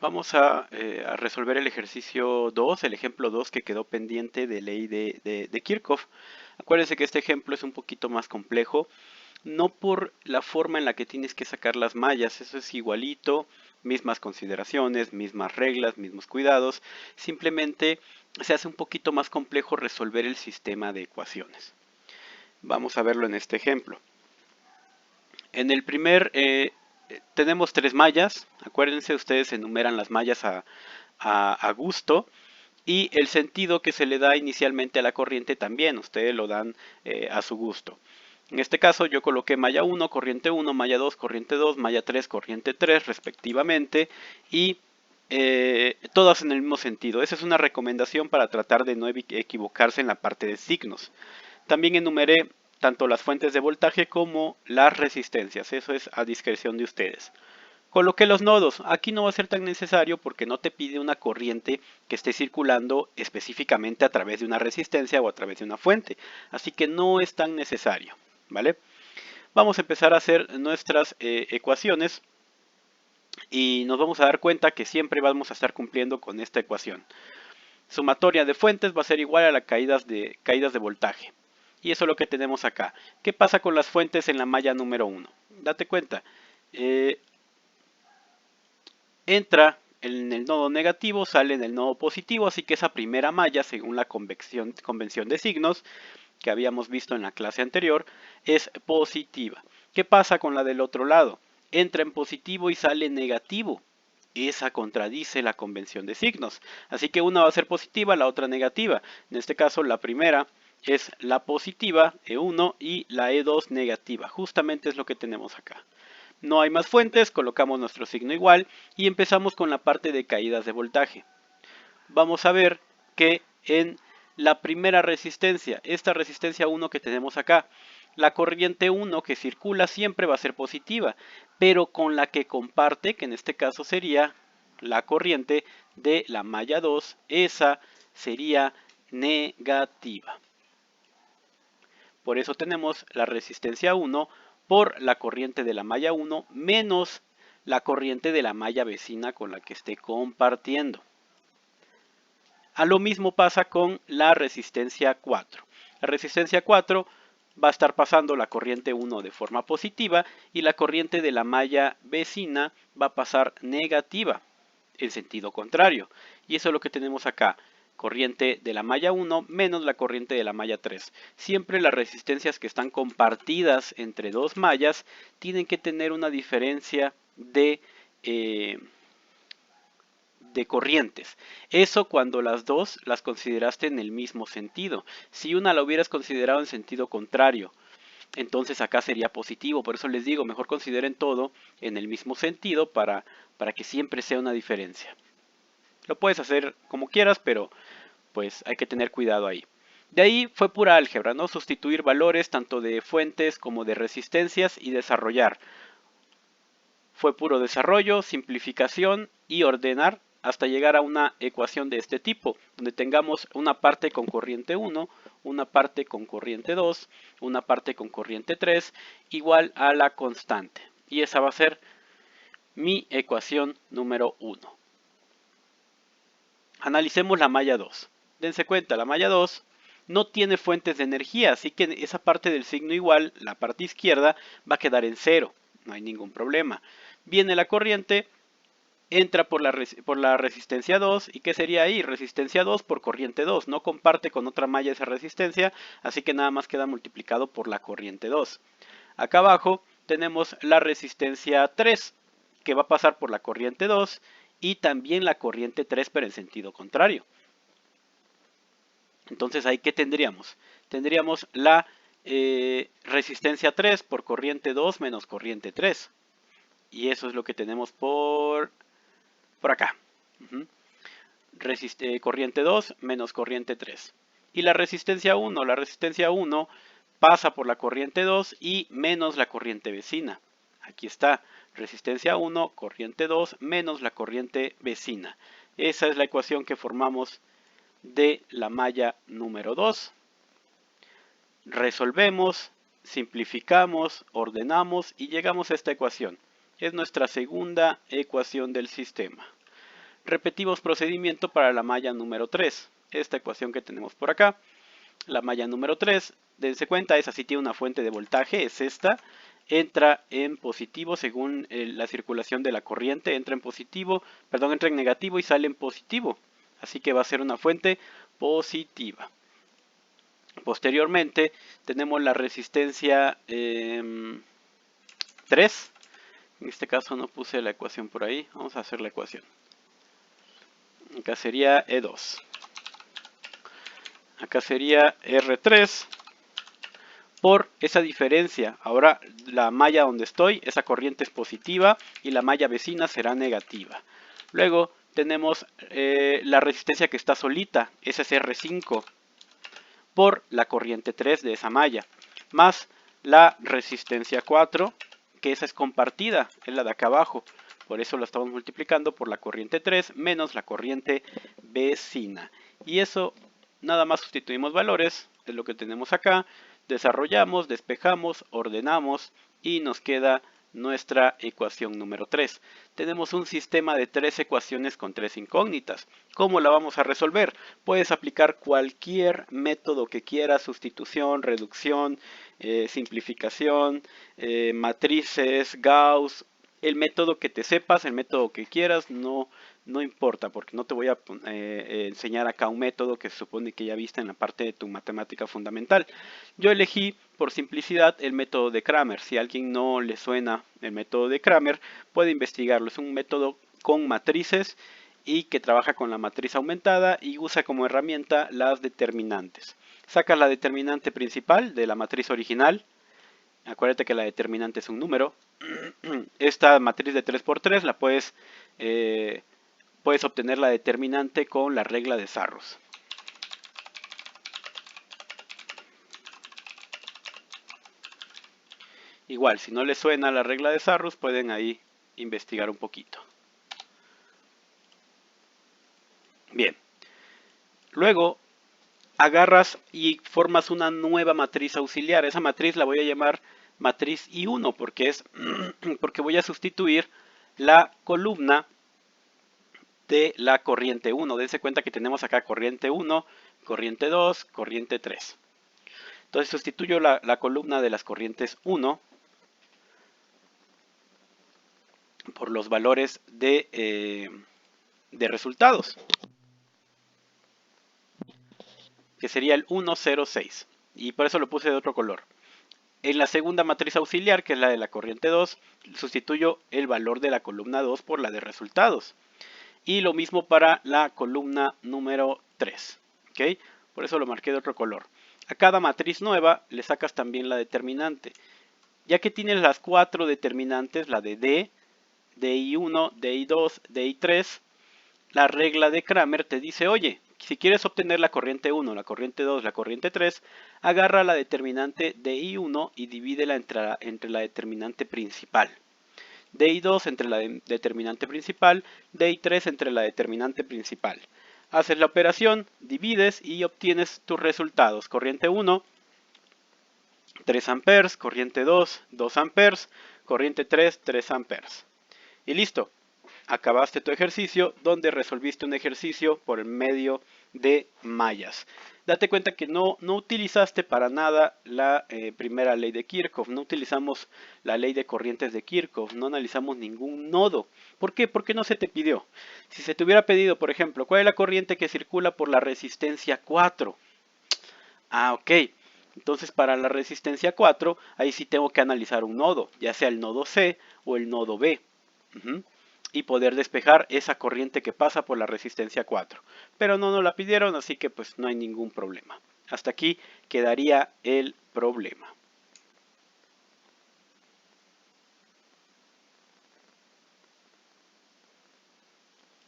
Vamos a resolver el ejercicio 2, el ejemplo 2 que quedó pendiente de ley de Kirchhoff. Acuérdense que este ejemplo es un poquito más complejo, no por la forma en la que tienes que sacar las mallas, eso es igualito, mismas consideraciones, mismas reglas, mismos cuidados, simplemente se hace un poquito más complejo resolver el sistema de ecuaciones. Vamos a verlo en este ejemplo. En el primer tenemos 3 mallas, acuérdense, ustedes enumeran las mallas a gusto, y el sentido que se le da inicialmente a la corriente también, ustedes lo dan a su gusto. En este caso yo coloqué malla 1, corriente 1, malla 2, corriente 2, malla 3, corriente 3 respectivamente, y todas en el mismo sentido. Esa es una recomendación para tratar de no equivocarse en la parte de signos. También enumeré tanto las fuentes de voltaje como las resistencias, eso es a discreción de ustedes. Coloqué los nodos, aquí no va a ser tan necesario porque no te pide una corriente que esté circulando específicamente a través de una resistencia o a través de una fuente, así que no es tan necesario, ¿vale? Vamos a empezar a hacer nuestras ecuaciones y nos vamos a dar cuenta que siempre vamos a estar cumpliendo con esta ecuación. Sumatoria de fuentes va a ser igual a las caídas de voltaje. Y eso es lo que tenemos acá. ¿Qué pasa con las fuentes en la malla número 1? Date cuenta. Entra en el nodo negativo, sale en el nodo positivo, así que esa primera malla, según la convención de signos que habíamos visto en la clase anterior, es positiva. ¿Qué pasa con la del otro lado? Entra en positivo y sale negativo. Esa contradice la convención de signos. Así que una va a ser positiva, la otra negativa. En este caso, la primera es la positiva, E1, y la E2 negativa. Justamente es lo que tenemos acá. No hay más fuentes, colocamos nuestro signo igual y empezamos con la parte de caídas de voltaje. Vamos a ver que en la primera resistencia, esta resistencia 1 que tenemos acá, la corriente 1 que circula siempre va a ser positiva, pero con la que comparte, que en este caso sería la corriente de la malla 2, esa sería negativa. Por eso tenemos la resistencia 1 por la corriente de la malla 1 menos la corriente de la malla vecina con la que esté compartiendo. A lo mismo pasa con la resistencia 4. La resistencia 4 va a estar pasando la corriente 1 de forma positiva y la corriente de la malla vecina va a pasar negativa en sentido contrario. Y eso es lo que tenemos acá. Corriente de la malla 1 menos la corriente de la malla 3. Siempre las resistencias que están compartidas entre dos mallas tienen que tener una diferencia de corrientes. Eso cuando las dos las consideraste en el mismo sentido. Si una la hubieras considerado en sentido contrario, entonces acá sería positivo. Por eso les digo, mejor consideren todo en el mismo sentido para que siempre sea una diferencia. Lo puedes hacer como quieras, pero pues hay que tener cuidado ahí. De ahí fue pura álgebra, ¿no? Sustituir valores tanto de fuentes como de resistencias y desarrollar. Fue puro desarrollo, simplificación y ordenar hasta llegar a una ecuación de este tipo, donde tengamos una parte con corriente 1, una parte con corriente 2, una parte con corriente 3, igual a la constante. Y esa va a ser mi ecuación número 1. Analicemos la malla 2. Dense cuenta, la malla 2 no tiene fuentes de energía, así que esa parte del signo igual, la parte izquierda, va a quedar en cero. No hay ningún problema. Viene la corriente, entra por la resistencia 2, ¿y qué sería ahí? Resistencia 2 por corriente 2, no comparte con otra malla esa resistencia, así que nada más queda multiplicado por la corriente 2. Acá abajo tenemos la resistencia 3, que va a pasar por la corriente 2 y también la corriente 3, pero en sentido contrario. Entonces ahí ¿qué tendríamos? Tendríamos la resistencia 3 por corriente 2 menos corriente 3. Y eso es lo que tenemos por acá. Corriente 2 menos corriente 3. Y la resistencia 1 pasa por la corriente 2 y menos la corriente vecina. Aquí está, resistencia 1, corriente 2 menos la corriente vecina. Esa es la ecuación que formamos de la malla número 2. Resolvemos, simplificamos, ordenamos y llegamos a esta ecuación. Es nuestra segunda ecuación del sistema. Repetimos procedimiento para la malla número 3. Esta ecuación que tenemos por acá. La malla número 3, dense cuenta, esa sí tiene una fuente de voltaje, es esta. Entra en positivo según la circulación de la corriente, entra en negativo y sale en positivo. Así que va a ser una fuente positiva. Posteriormente tenemos la resistencia 3. En este caso no puse la ecuación por ahí, vamos a hacer la ecuación. Acá sería E2. Acá sería R3 por esa diferencia. Ahora la malla donde estoy, esa corriente es positiva y la malla vecina será negativa. Luego tenemos la resistencia que está solita, esa es R5 por la corriente 3 de esa malla, más la resistencia 4, que esa es compartida, es la de acá abajo. Por eso lo estamos multiplicando por la corriente 3 menos la corriente vecina. Y eso nada más sustituimos valores, es lo que tenemos acá. Desarrollamos, despejamos, ordenamos y nos queda nuestra ecuación número 3. Tenemos un sistema de 3 ecuaciones con 3 incógnitas. ¿Cómo la vamos a resolver? Puedes aplicar cualquier método que quieras, sustitución, reducción, simplificación, matrices, Gauss, el método que te sepas, el método que quieras, no importa, porque no te voy a enseñar acá un método que se supone que ya viste en la parte de tu matemática fundamental. Yo elegí, por simplicidad, el método de Cramer. Si a alguien no le suena el método de Cramer, puede investigarlo. Es un método con matrices y que trabaja con la matriz aumentada y usa como herramienta las determinantes. Sacas la determinante principal de la matriz original. Acuérdate que la determinante es un número. Esta matriz de 3×3 la puedes obtener la determinante con la regla de Sarrus. Igual, si no les suena la regla de Sarrus, pueden ahí investigar un poquito. Bien. Luego agarras y formas una nueva matriz auxiliar. Esa matriz la voy a llamar matriz I1 porque voy a sustituir la columna de la corriente 1. Dense cuenta que tenemos acá corriente 1, corriente 2, corriente 3. Entonces sustituyo la columna de las corrientes 1 por los valores de resultados, que sería el 1, 0, 6. Y por eso lo puse de otro color. En la segunda matriz auxiliar, que es la de la corriente 2, sustituyo el valor de la columna 2 por la de resultados. Y lo mismo para la columna número 3. ¿Okay? Por eso lo marqué de otro color. A cada matriz nueva le sacas también la determinante. Ya que tienes las 4 determinantes, la de D, DI1, DI2, DI3, la regla de Cramer te dice, oye, si quieres obtener la corriente 1, la corriente 2, la corriente 3, agarra la determinante DI1 y divídela entre la determinante principal. DI2 entre la determinante principal, DI3 entre la determinante principal. Haces la operación, divides y obtienes tus resultados. Corriente 1, 3 amperes, corriente 2, 2 amperes, corriente 3, 3 amperes. Y listo, acabaste tu ejercicio donde resolviste un ejercicio por medio de mallas. Date cuenta que no utilizaste para nada la primera ley de Kirchhoff, no utilizamos la ley de corrientes de Kirchhoff, no analizamos ningún nodo. ¿Por qué? Porque no se te pidió. Si se te hubiera pedido, por ejemplo, ¿cuál es la corriente que circula por la resistencia 4? Ah, ok. Entonces para la resistencia 4, ahí sí tengo que analizar un nodo, ya sea el nodo C o el nodo B. Y poder despejar esa corriente que pasa por la resistencia 4. Pero no nos la pidieron, así que pues no hay ningún problema. Hasta aquí quedaría el problema.